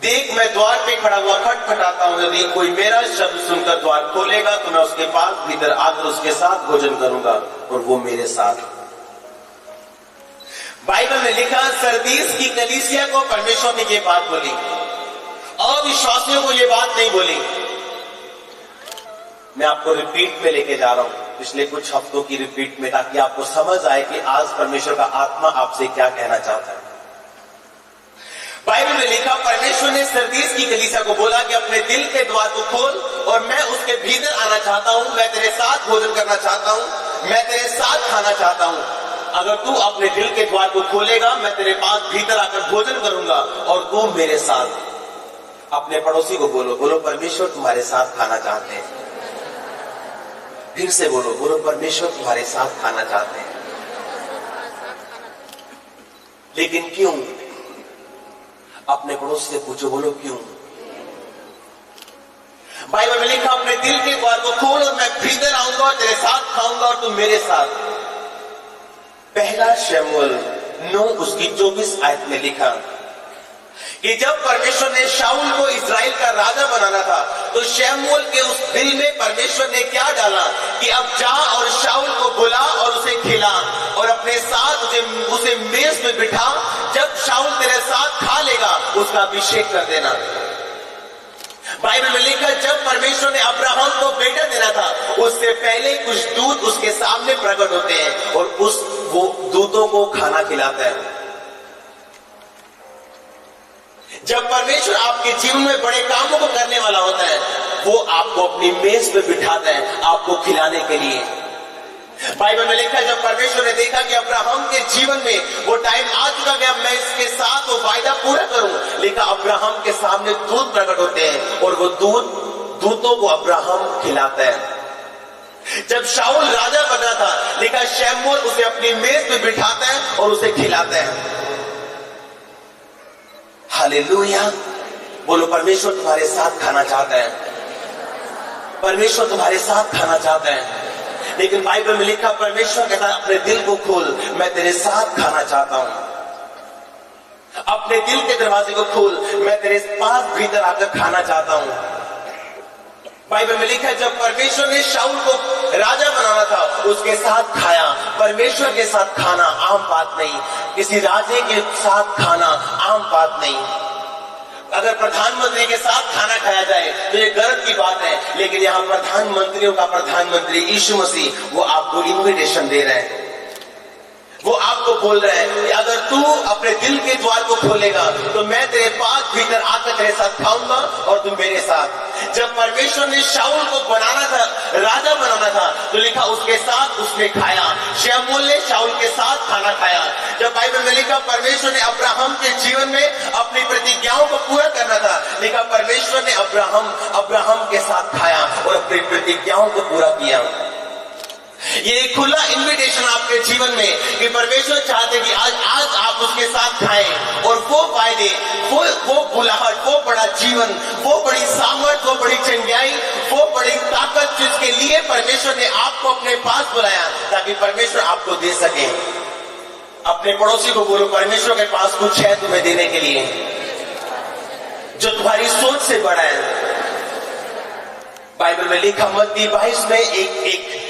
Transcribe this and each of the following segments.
देख मैं द्वार पे खड़ा हुआ खटखटाता हूं, यदि कोई मेरा शब्द सुनकर द्वार खोलेगा तो मैं उसके पास भीतर आकर उसके साथ भोजन करूंगा और वो मेरे साथ। बाइबल में लिखा सरदीस की कलीसिया को परमेश्वर ने ये बात बोली, अविश्वासियों को ये बात नहीं बोली। मैं आपको रिपीट में लेके जा रहा हूं, पिछले कुछ हफ्तों की रिपीट में, ताकि आपको समझ आए कि आज परमेश्वर का आत्मा आपसे क्या कहना चाहता है। बाइबल में लिखा परमेश्वर ने सरदीस की कलीसिया को बोला कि अपने दिल के द्वार को खोल और मैं उसके भीतर आना चाहता हूं, मैं तेरे साथ भोजन करना चाहता हूं, मैं तेरे साथ खाना चाहता हूं। अगर तू अपने दिल के द्वार को खोलेगा मैं तेरे पास भीतर आकर भोजन करूंगा और तू मेरे साथ। अपने पड़ोसी को बोलो, बोलो परमेश्वर तुम्हारे साथ खाना चाहते हैं। फिर से बोलो, बोलो परमेश्वर तुम्हारे साथ खाना चाहते हैं। लेकिन क्यों? अपने पड़ोसी से पूछो, बोलो क्यों? बाइबल में लिखा अपने दिल के द्वार को खोल और मैं भीतर आऊंगा और तेरे साथ खाऊंगा और तुम मेरे साथ। पहला शमूएल 9 उसकी 24 आयत में लिखा कि जब परमेश्वर ने शाऊल को इस्राएल का राजा बनाना था तो शमूएल के उस दिल में परमेश्वर ने क्या डाला कि अब जा और शाऊल को बुला और उसे खिला और अपने साथ उसे मेज में बिठा। जब शाऊल तेरे साथ खा लेगा उसका अभिषेक कर देना। बाइबल में लिखा जब परमेश्वर ने अब्राहम को बेटा देना था उससे पहले कुछ दूत उसके सामने प्रकट होते हैं और वो दूतों को खाना खिलाता है। जब परमेश्वर आपके जीवन में बड़े कामों को करने वाला होता है वो आपको अपनी मेज पे बिठाता है आपको खिलाने के लिए। बाइबल में लिखा है जब परमेश्वर ने देखा कि अब्राहम के जीवन में वो टाइम आ चुका गया मैं इसके साथ वो वायदा पूरा करूं, लिखा अब्राहम के सामने दूत प्रकट होते हैं और वो दूतों को अब्राहम खिलाता है। जब शाऊल राजा बना था लिखा शमूएल उसे अपनी मेज पे बिठाता है और उसे खिलाता है। हालेलुया। बोलो परमेश्वर तुम्हारे साथ खाना चाहता है, परमेश्वर तुम्हारे साथ खाना चाहता है। लेकिन बाइबल में लिखा परमेश्वर कहता है अपने दिल को खोल मैं तेरे साथ खाना चाहता हूं। अपने दिल के दरवाजे को खोल मैं तेरे पास भीतर आकर खाना चाहता हूं। बाइबल में लिखा है जब परमेश्वर ने शाऊल को राजा बनाना था उसके साथ खाया। परमेश्वर के साथ खाना आम बात नहीं, किसी राजे के साथ खाना आम बात नहीं। अगर प्रधानमंत्री के साथ खाना खाया जाए तो ये गर्व की बात है, लेकिन यहाँ प्रधानमंत्रियों का प्रधानमंत्री यीशु मसीह वो आपको इन्विटेशन दे रहे हैं। वो आपको बोल रहे हैं कि अगर तू अपने दिल के द्वार को खोलेगा तो मैं तेरे पास भीतर आकर तेरे साथ खाऊंगा और तुम मेरे साथ। जब परमेश्वर ने शाऊल को बनाना था राजा बनाना था तो लिखा उसके साथ उसने खाया। शमूएल ने शाऊल के साथ खाना खाया। जब बाइबल में लिखा परमेश्वर ने अब्राहम के जीवन में अपनी प्रतिज्ञाओं को पूरा करना था लिखा परमेश्वर ने अब्राहम के साथ खाया और अपनी प्रतिज्ञाओं को पूरा किया। ये खुला इन्विटेशन आपके जीवन में कि परमेश्वर चाहते कि आज आप उसके साथ खाएं और वो वायदे वो बुलाहट वो बड़ा जीवन वो बड़ी सामर्थ वो बड़ी चंगाई वो बड़ी ताकत जिसके लिए परमेश्वर ने आपको अपने पास बुलाया ताकि परमेश्वर आपको दे सके। अपने पड़ोसी को बोलो परमेश्वर के पास कुछ है तुम्हें देने के लिए जो तुम्हारी सोच से बड़ा है। बाइबल में लिखा मत्ती 22 में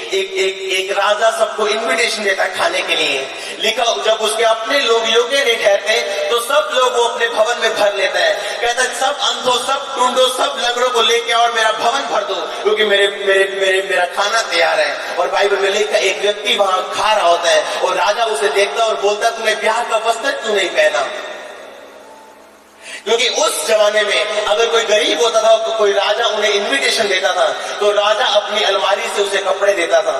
एक राजा सबको इन्विटेशन देता है खाने के लिए। लिखा जब उसके अपने लोग योग्य नहीं ठहरते तो सब लोग वो अपने भवन में भर लेता है। कहता है सब अंधों सब टूंडो सब लंगड़ों को लेके और मेरा भवन भर दो क्योंकि मेरा खाना तैयार है। और बाइबल में लिखा एक व्यक्ति वहां खा रहा होता है और राजा उसे देखता और बोलता तूने ब्याह का वस्त्र क्यों नहीं पहना। क्योंकि उस जमाने में अगर कोई गरीब होता था तो कोई राजा उन्हें इन्विटेशन देता था तो राजा अपनी अलमारी से उसे कपड़े देता था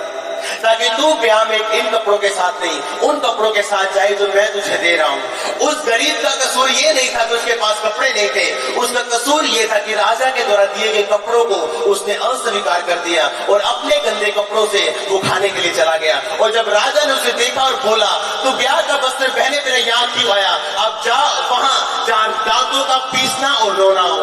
ताकि तू ब्याह में इन कपड़ों के साथ नहीं उन कपड़ों के साथ जाए जो मैं तुझे दे रहा हूं। उस गरीब का कसूर ये नहीं था कि उसके पास कपड़े नहीं थे, उसका कसूर ये था कि राजा के द्वारा दिए गए कपड़ों को उसने अस्वीकार कर दिया और अपने गंदे कपड़ों से वो खाने के लिए चला गया। और जब राजा ने उसे देखा और बोला तू ब्याह का वस्त्र पहने मेरे यहाँ क्यों आया, अब जा वहां जहां दांतों का पीसना और रोना हो।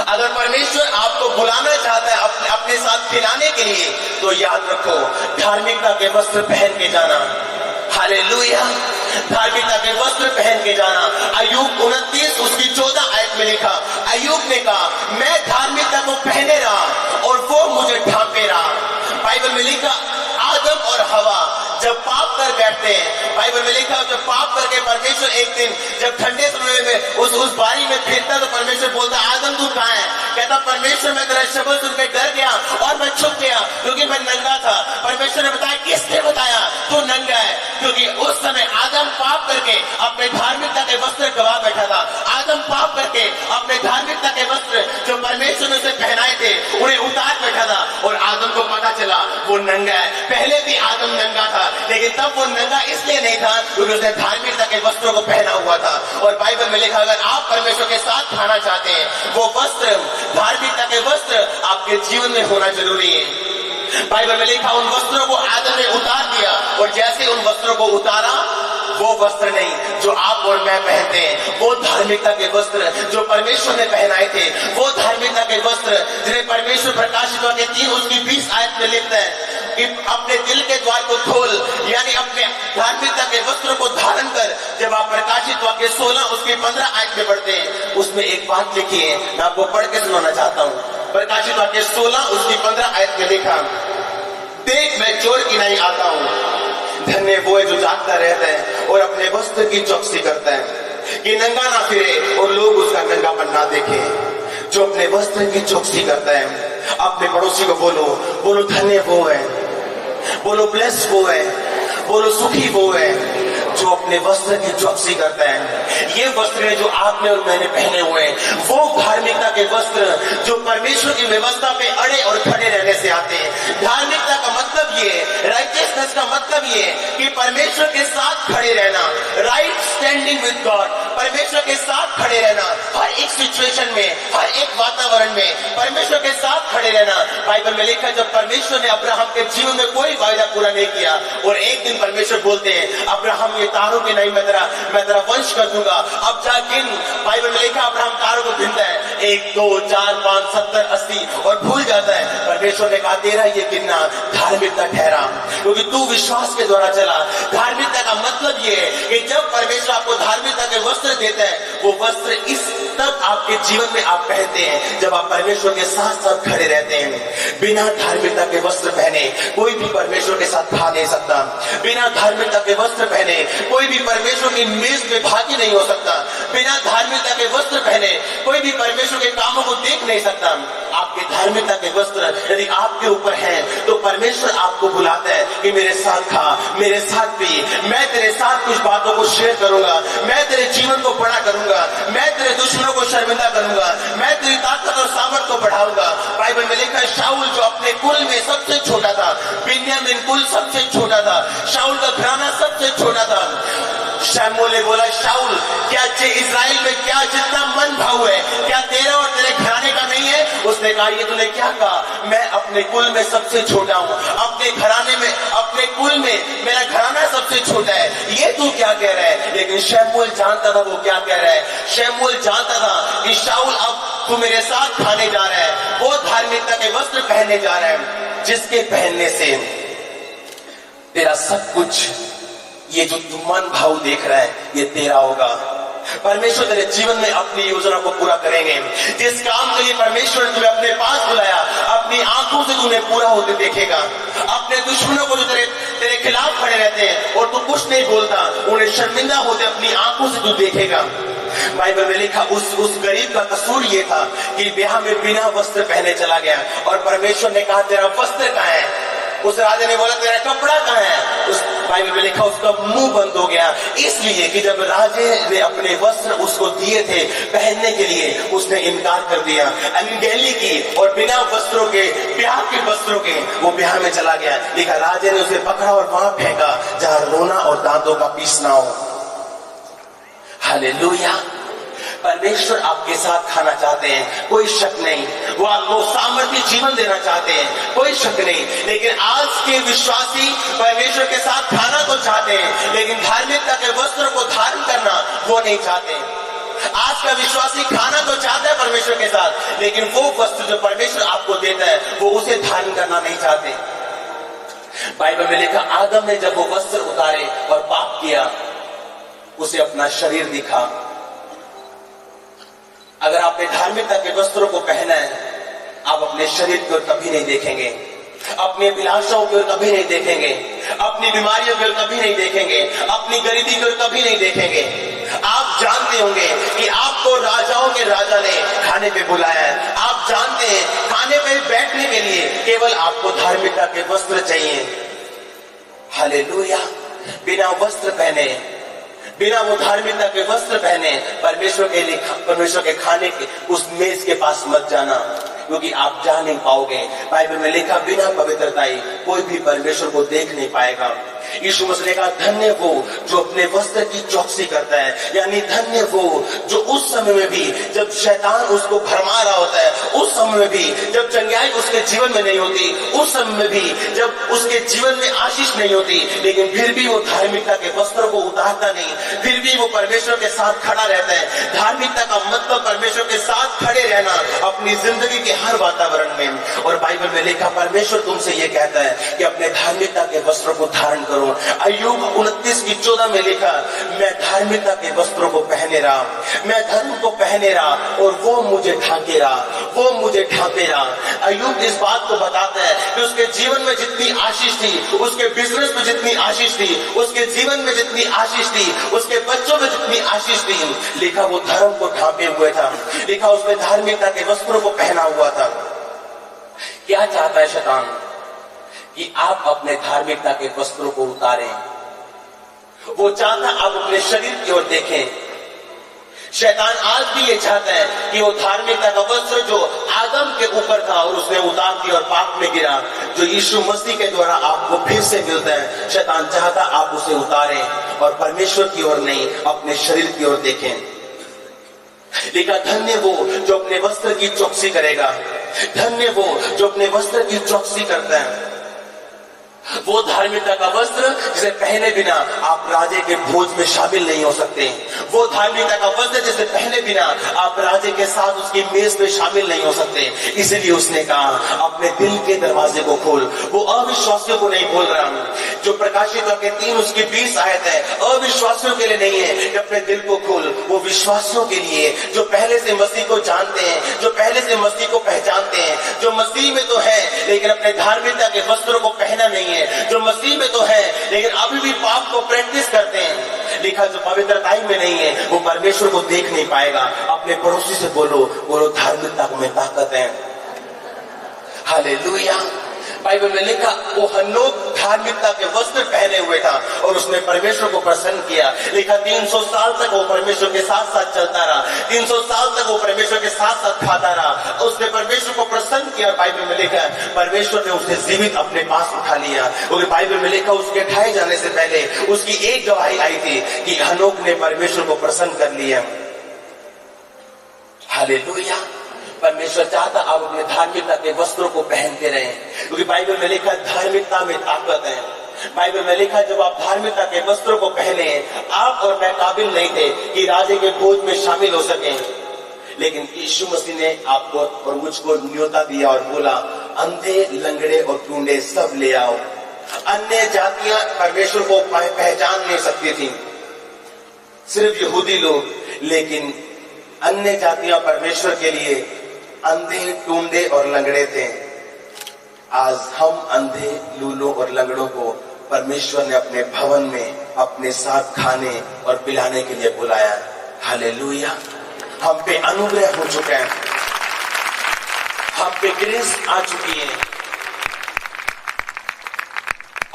अगर परमेश्वर आपको बुलाना चाहता है अपने साथ खिलाने के लिए तो याद रखो धार्मिकता के वस्त्र पहन के जाना। हालेलुया। धार्मिकता के वस्त्र पहन के जाना। अय्यूब 29 उसकी अय्यूब ने कहा, मैं धार्मिकता को पहने रहा और वो मुझे ढांपे रहा। बाइबल में लिखा, आदम और हवा जब पाप कर बैठते हैं, बाइबल में लिखा जब पाप करके परमेश्वर एक दिन जब ठंडे समय में उस बारी में फिरता तो परमेश्वर बोलता, आदम तू कहाँ है? कहता, परमेश्वर मैं तेरा शब्द सुन के डर गया और मैं छुप गया क्योंकि मैं नंगा था। परमेश्वर ने बताया, किसने बताया तू नंगा है? क्योंकि उस समय आदम पाप करके अपने धार्मिकता के वस्त्र गवा बैठा था। आदम पाप करके अपने धार्मिकता के वस्त्र जो परमेश्वर ने उसे पहनाए थे उन्हें उतार बैठा था और आदम को पता चला वो नंगा है। पहले भी आदम नंगा था, लेकिन तब वो नंगा इसलिए नहीं था क्योंकि उसने धार्मिकता के वस्त्रों को पहना हुआ था। और बाइबल में लिखा, अगर आप परमेश्वर के साथ खाना चाहते हैं, वो वस्त्र, धार्मिकता के वस्त्र आपके जीवन में होना जरूरी है। बाइबल में लिखा, उन वस्त्रों को आदम ने उतार दिया और जैसे उन वस्त्रों को उतारा, वो वस्त्र नहीं जो आप और मैं पहनते हैं, वो धार्मिकता के वस्त्र जो परमेश्वर ने पहनाए थे, वो धार्मिकता के वस्त्र जिन्हें परमेश्वर प्रकाशित के 3:20 आयत में लिखता है कि अपने दिल के द्वार को खोल, यानी अपने धार्मिकता के वस्त्रों को धारण कर। जब आप प्रकाशित वाक्य 16:15 आयत में पढ़ते हैं, उसमें एक बात लिखी है, मैं आपको पढ़ के सुनाना चाहता हूँ। प्रकाशित वाक्य 16:15 आयत में लिखा, देख मैं चोर की नहीं आता हूँ, धन्य वो है जो जागता रहता है और अपने वस्त्र की चौकसी करता है कि नंगा ना फिरे और लोग उसका नंगापन ना देखें। जो अपने वस्त्र की चौकसी करता है, अपने पड़ोसी को बोलो धन्य वो है, बोलो ब्लेस वो है, बोलो सुखी वो है जो अपने वस्त्र की चौकसी करता है। ये वस्त्र है जो आपने और मैंने पहने हुए हैं, वो धार्मिकता के वस्त्र जो परमेश्वर की व्यवस्था पे अड़े और खड़े रहने से आते हैं। धार्मिकता का मतलब ये, राइटियसनेस का मतलब ये कि परमेश्वर के साथ खड़े रहना, राइट स्टैंडिंग विद गॉड, परमेश्वर के साथ खड़े रहना, हर एक सिचुएशन में, हर एक वातावरण में परमेश्वर के साथ खड़े रहना। बाइबल में लिखा, जब परमेश्वर ने अब्राहम के जीवन में कोई वायदा पूरा नहीं किया और एक दिन परमेश्वर बोलते हैं, अब्राहम ये तारों के नहीं, मैं तेरा वंश कर दूंगा, अब जा गिन। बाइबल में लिखा, अब्राहम तारों को गिनता है, 1 2 4 5 70 80 और भूल जाता है। परमेश्वर ने कहा, तेरा ये गिनना धार्मिकता ठहरा, क्योंकि तू विश्वास के द्वारा चला। धार्मिकता का मतलब ये है कि जब परमेश्वर आपको धार्मिकता के वस्त्र देता है, वो वस्त्र इस तब आपके जीवन में आप पहनते हैं जब आप परमेश्वर के साथ साथ खड़े रहते हैं। बिना धार्मिकता के वस्त्र पहने कोई भी परमेश्वर के साथ खा नहीं सकता। बिना धार्मिकता के वस्त्र पहने कोई भी परमेश्वर की मेज में भागी नहीं हो सकता। बिना धार्मिकता के वस्त्र पहने कोई भी परमेश्वर के कामों को देख नहीं सकता। आपके धार्मिकता के वस्त्र यदि आपके ऊपर हैं, तो परमेश्वर आपको बुलाता है कि मेरे साथ खा, मेरे साथ पी, मैं तेरे साथ कुछ बातों को शेयर करूंगा, मैं तेरे जीवन को बड़ा करूंगा, मैं तेरे दुश्मनों को शर्मिंदा करूंगा, मैं तेरी ताकत और सामर्थ को बढ़ाऊंगा। बाइबल में लिखा है, शाऊल जो अपने कुल में सबसे छोटा था, बिन्यामीन कुल सबसे छोटा था, शाऊल का घराना सबसे छोटा था। शमूएल ने बोला, शाऊल क्या इस्राएल में क्या जितना मन भाव है, क्या तेरा और तेरे घराने का नहीं है? उसने कहा, ये तूने क्या कहा? मैं अपने कुल में सबसे छोटा हूँ, अपने घराने में, अपने कुल में मेरा घराना सबसे छोटा है, ये तू क्या कह रहा है? लेकिन शमूएल जानता था वो क्या कह रहा है। शमूएल जानता था कि शाऊल अब तू मेरे साथ खाने जा रहा है, वो धार्मिकता के वस्त्र पहनने जा रहा है जिसके पहनने से तेरा सब कुछ, ये जो तू मन भाव देख रहा है, ये तेरा होगा। परमेश्वर तेरे जीवन में अपनी योजना को पूरा करेंगे। जिस काम के लिए परमेश्वर ने तुम्हें अपने पास बुलाया, अपनी आंखों से तुम्हें पूरा होते देखेगा। अपने दुश्मनों को जो तेरे खिलाफ खड़े रहते हैं और तू कुछ नहीं बोलता, उन्हें शर्मिंदा होते अपनी आंखों से तू देखेगा। बाइबल में लिखा, उस गरीब का कसूर ये था कि ब्याह में बिना वस्त्र पहने चला गया और परमेश्वर ने कहा, तेरा वस्त्र कहाँ है? उस राजा ने बोला, तेरा कपड़ा कहाँ है? उस बाइबल में लिखा, उसका मुंह बंद हो गया, इसलिए कि जब राजे ने अपने वस्त्र उसको दिए थे पहनने के लिए, उसने इनकार कर दिया। अनगैली की और बिना वस्त्रों के, ब्याह के वस्त्रों के वो ब्याह में चला गया। लिखा, राजे ने उसे पकड़ा और वहां फेंका जहां रोना और दांतों का पीसना हो। हालेलुया। परमेश्वर आपके साथ खाना चाहते हैं, कोई शक नहीं। वो आपको सामर्थ्य जीवन देना चाहते हैं, कोई शक नहीं। लेकिन आज के विश्वासी परमेश्वर के साथ खाना तो चाहते हैं, लेकिन धार्मिकता के वस्त्रों को धारण करना वो नहीं चाहते। आज का विश्वासी खाना तो चाहता है परमेश्वर के साथ, लेकिन वो वस्त्र जो परमेश्वर आपको देता है, वो उसे धारण करना नहीं चाहते। बाइबल में लिखा, आदम ने जब वो वस्त्र उतारे और पाप किया, उसे अपना शरीर दिखा। अगर आपने धार्मिकता के वस्त्रों को पहना है, आप अपने शरीर की ओर कभी नहीं देखेंगे, अपनी अभिलाषाओं की ओर कभी नहीं देखेंगे, अपनी बीमारियों की ओर कभी नहीं देखेंगे, अपनी गरीबी की ओर कभी नहीं देखेंगे। आप जानते होंगे कि आपको राजाओं के राजा ने खाने पे बुलाया है। आप जानते हैं खाने पे बैठने के लिए केवल आपको धार्मिकता के वस्त्र चाहिए। हालेलुया। बिना वस्त्र पहने, बिना वो धार्मिकता के वस्त्र पहने परमेश्वर के खाने के उस मेज के पास मत जाना, क्योंकि आप जा नहीं पाओगे। बाइबल में लिखा, बिना पवित्रता कोई भी परमेश्वर को देख नहीं पाएगा। यीशु मसीह ने कहा, धन्य वो जो अपने वस्त्र की चौकसी करता है, यानी धन्य वो जो उस समय में भी जब शैतान उसको भरमा रहा होता है, उस समय में भी जब चंगाई उसके जीवन में नहीं होती, उस समय में भी जब उसके जीवन में आशीष नहीं होती, लेकिन फिर भी वो धार्मिकता के वस्त्र को उतारता नहीं, फिर भी वो परमेश्वर के साथ खड़ा रहता है। धार्मिकता का मतलब परमेश्वर के साथ खड़े रहना अपनी जिंदगी के हर वातावरण में। और बाइबल में लिखा, परमेश्वर तुमसे ये कहता है कि अपने धार्मिकता के वस्त्रों को धारण करो। अय्यूब 29:14 में लिखा, मैं धार्मिकता के वस्त्रों को पहने रहा, मैं धर्म को पहने रहा और वो मुझे ढांके रहा, वो मुझे ढांके रहा। अय्यूब इस बात को बताता है कि उसके जीवन में जितनी आशीष थी, उसके बिजनेस में जितनी आशीष थी, उसके जीवन में जितनी आशीष थी, उसके बच्चों में जितनी आशीष थी, लिखा वो धर्म को ढांके हुए था, लिखा उसने धार्मिकता के वस्त्रों को पहना हुआ था। क्या चाहता है शैतान? कि आप अपने धार्मिकता के वस्त्रों को उतारें। वो चाहता आप अपने शरीर की ओर देखें। शैतान आज भी ये चाहता है कि वो धार्मिकता का वस्त्र जो आदम के ऊपर था और उसने उतार दिया और पाप में गिरा, जो यीशु मसीह के द्वारा आपको फिर से मिलता है, शैतान चाहता आप उसे उतारें और परमेश्वर की ओर नहीं, अपने शरीर की ओर देखें। लिखा, धन्य वो जो अपने वस्त्र की चौकसी करेगा, धन्य वो जो अपने वस्त्र की चौकसी करता है। वो धार्मिकता का वस्त्र जिसे पहने बिना आप राजे के भोज में शामिल नहीं हो सकते। वो धार्मिकता का वस्त्र जिसे पहने बिना आप राजे के साथ उसकी मेज में शामिल नहीं हो सकते। इसीलिए उसने कहा, अपने दिल के दरवाजे को खोल। वो अविश्वासियों को नहीं बोल रहा हूं, जो प्रकाशित वाक्य 3 उसकी 20 आयत है, अविश्वासियों के लिए नहीं है कि अपने दिल को खोल। वो विश्वासियों के लिए जो पहले से मसीह को जानते हैं, जो पहले से मसीह को पहचानते हैं, जो मसीह में तो है लेकिन अपने धार्मिकता के वस्त्रों को पहना नहीं है, जो मसीह में तो है लेकिन अभी भी पाप को प्रैक्टिस करते हैं। लिखा, जो पवित्रता में नहीं है वो परमेश्वर को देख नहीं पाएगा। अपने पड़ोसी से बोलो धार्मिकता में ताकत है। हालेलुया। बाइबल में लिखा, वो हनोक धार्मिकता के वस्त्र पहने हुए था और उसने परमेश्वर को प्रसन्न किया। लिखा, 300 साल तक वो परमेश्वर के साथ साथ चलता रहा, 300 साल तक वो परमेश्वर के साथ साथ खाता रहा। उसने परमेश्वर को प्रसन्न किया। बाइबल में लिखा, परमेश्वर ने उसे जीवित अपने पास उठा लिया। क्योंकि बाइबल में लिखा, उसके ठाए जाने से पहले उसकी एक गवाही आई थी कि हनोक ने परमेश्वर को प्रसन्न कर लिया। हालेलुया। परमेश्वर चाहता आप अपने धार्मिकता के वस्त्रों को पहनते रहें, क्योंकि बाइबल में लिखा, धार्मिकता में ताकत है। बाइबल में लिखा, जब आप धार्मिकता के वस्त्रों को पहने, आप और मैं काबिल नहीं थे कि राजे के भोज में शामिल हो सकें, लेकिन यीशु मसीह ने आपको और मुझको न्योता दिया और बोला, अंधे, लंगड़े और टूंडे सब ले आओ। अन्य जातियां परमेश्वर को पहचान नहीं सकती थी, सिर्फ यहूदी लोग, लेकिन अन्य जातियां परमेश्वर के लिए अंधे, टूंडे और लंगड़े थे। आज हम अंधे, लूलों और लंगड़ों को परमेश्वर ने अपने भवन में अपने साथ खाने और पिलाने के लिए बुलाया। हालेलुया। हम पे अनुग्रह हो चुका है, हम पे ग्रेस आ चुकी है।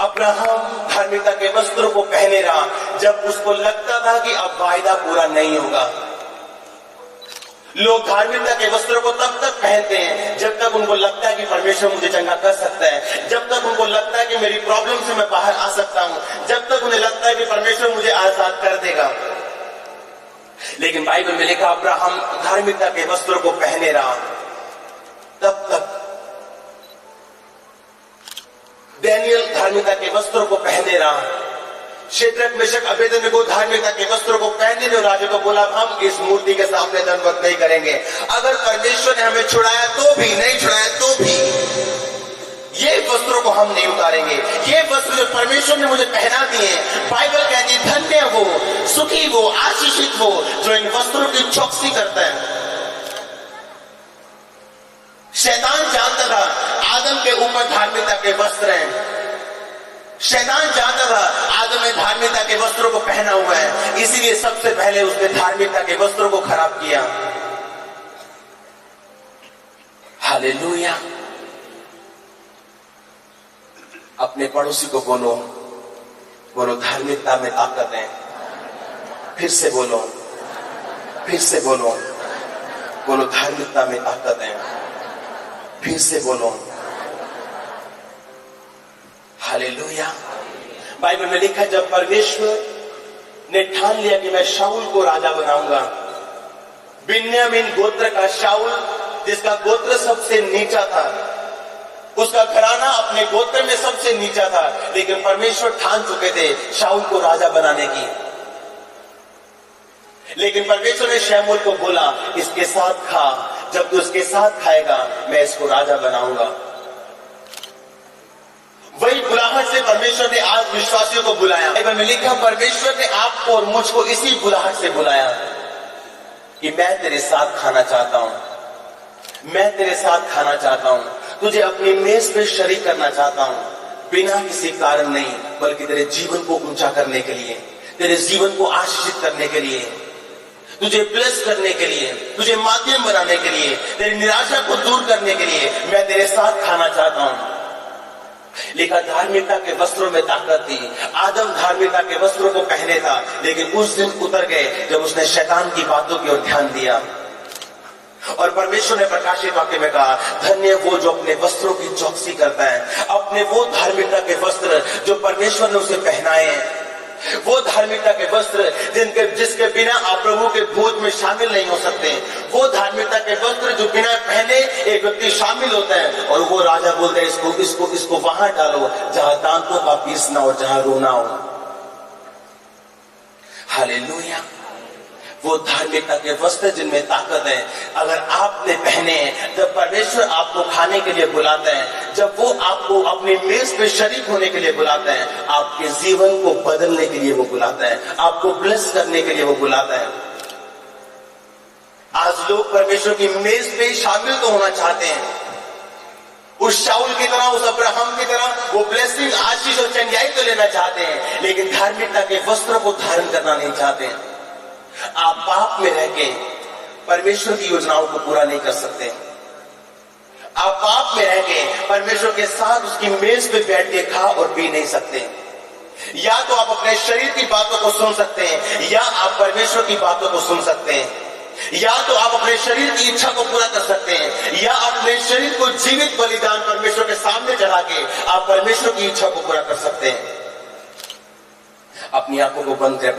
अब्राहम धार्मिकता के वस्त्रों को पहने रहा जब उसको लगता था कि अब वायदा पूरा नहीं होगा। लोग धार्मिकता के वस्त्रों को तब तक पहनते हैं जब तक उनको लगता है कि परमेश्वर मुझे चंगा कर सकता है, जब तक उनको लगता है कि मेरी प्रॉब्लम से मैं बाहर आ सकता हूं, जब तक उन्हें लगता है कि परमेश्वर मुझे आजाद कर देगा। लेकिन बाइबल में लिखा, अब्राहम धार्मिकता के वस्त्रों को पहने रहा तब तक। दानियल धार्मिकता के वस्त्रों को पहने रहा। शेद्रक, मेशक, अबेदनगो धार्मिकता के वस्त्रों को पहनने ने राजा को बोला, हम इस मूर्ति के सामने दंडवत नहीं करेंगे। अगर परमेश्वर ने हमें छुड़ाया तो भी, नहीं छुड़ाया तो भी, ये वस्त्रों को हम नहीं उतारेंगे। ये वस्त्र जो परमेश्वर ने मुझे पहना दिए, बाइबल कहती है, धन्य वो, सुखी वो, आशीषित वो जो इन वस्त्रों की चौकसी करता है। शैतान जानता था आदम के ऊपर धार्मिकता के वस्त्र हैं। शैतान जानता था आदम ने धार्मिकता के वस्त्रों को पहना हुआ है, इसीलिए सबसे पहले उसने धार्मिकता के वस्त्रों को खराब किया। हालेलुया। अपने पड़ोसी को बोलो, बोलो धार्मिकता में ताकत है। फिर से बोलो, फिर से बोलो, बोलो धार्मिकता में ताकत है। फिर से बोलो, हालेलुया। बाइबल में लिखा है जब परमेश्वर ने ठान लिया कि मैं शाऊल को राजा बनाऊंगा, बिन्यामीन गोत्र का शाऊल, जिसका गोत्र सबसे नीचा था, उसका घराना अपने गोत्र में सबसे नीचा था, लेकिन परमेश्वर ठान चुके थे शाऊल को राजा बनाने की। लेकिन परमेश्वर ने शमूएल को बोला इसके साथ खा, जब तू इसके साथ खाएगा मैं इसको राजा बनाऊंगा। वही बुलाहट से परमेश्वर ने आज विश्वासियों को बुलाया। बाइबल में लिखा परमेश्वर ने आपको और मुझको इसी बुलाहट से बुलाया कि मैं तेरे साथ खाना चाहता हूं, मैं तेरे साथ खाना चाहता हूं, तुझे अपनी मेज पे शरीक करना चाहता हूं, बिना किसी कारण नहीं बल्कि तेरे जीवन को ऊंचा करने के लिए, तेरे जीवन को आशीषित करने के लिए, तुझे ब्लेस करने के लिए, तुझे माध्यम बनाने के लिए, तेरी निराशा को दूर करने के लिए मैं तेरे साथ खाना चाहता हूं। लिखा धार्मिकता के वस्त्रों में ताकत थी। आदम धार्मिकता के वस्त्रों को पहने था, लेकिन उस दिन उतर गए जब उसने शैतान की बातों की ओर ध्यान दिया। और परमेश्वर ने प्रकाशित वाक्य में कहा धन्य वो जो अपने वस्त्रों की चौकसी करता है, अपने वो धार्मिकता के वस्त्र जो परमेश्वर ने उसे पहनाए हैं, वो धार्मिकता के वस्त्र जिसके बिना आप प्रभु के भोज में शामिल नहीं हो सकते, वो धार्मिकता के वस्त्र जो बिना पहने एक व्यक्ति शामिल होता है। और वो राजा बोलता है इसको वहां डालो जहां दांतों का पीसना और जहां रोना हो। हालेलुया। वो धार्मिकता के वस्त्र जिनमें ताकत है, अगर आपने पहने, जब परमेश्वर आपको खाने के लिए बुलाता है, जब वो आपको अपनी मेज पे शरीक होने के लिए बुलाता है, आपके जीवन को बदलने के लिए वो बुलाता है, आपको ब्लेस करने के लिए वो बुलाता है। आज लोग परमेश्वर की मेज पे शामिल तो होना चाहते हैं, उस शाऊल की तरह, उस अब्राहम की तरह वो ब्लेसिंग, आशीष और चंगाई तो लेना चाहते हैं, लेकिन धार्मिकता के वस्त्रों को धारण करना नहीं चाहते हैं। आप पाप में रह के परमेश्वर की योजनाओं को पूरा नहीं कर सकते। आप पाप में रह के परमेश्वर के साथ उसकी मेज पे बैठ के खा और पी नहीं सकते। या तो आप अपने शरीर की बातों को सुन सकते हैं, या आप परमेश्वर की बातों को सुन सकते हैं। या तो आप अपने शरीर की इच्छा को पूरा कर सकते हैं, या अपने शरीर को जीवित बलिदान परमेश्वर के सामने चढ़ा के आप परमेश्वर की इच्छा को पूरा कर सकते हैं। अपनी आंखों को बंद कर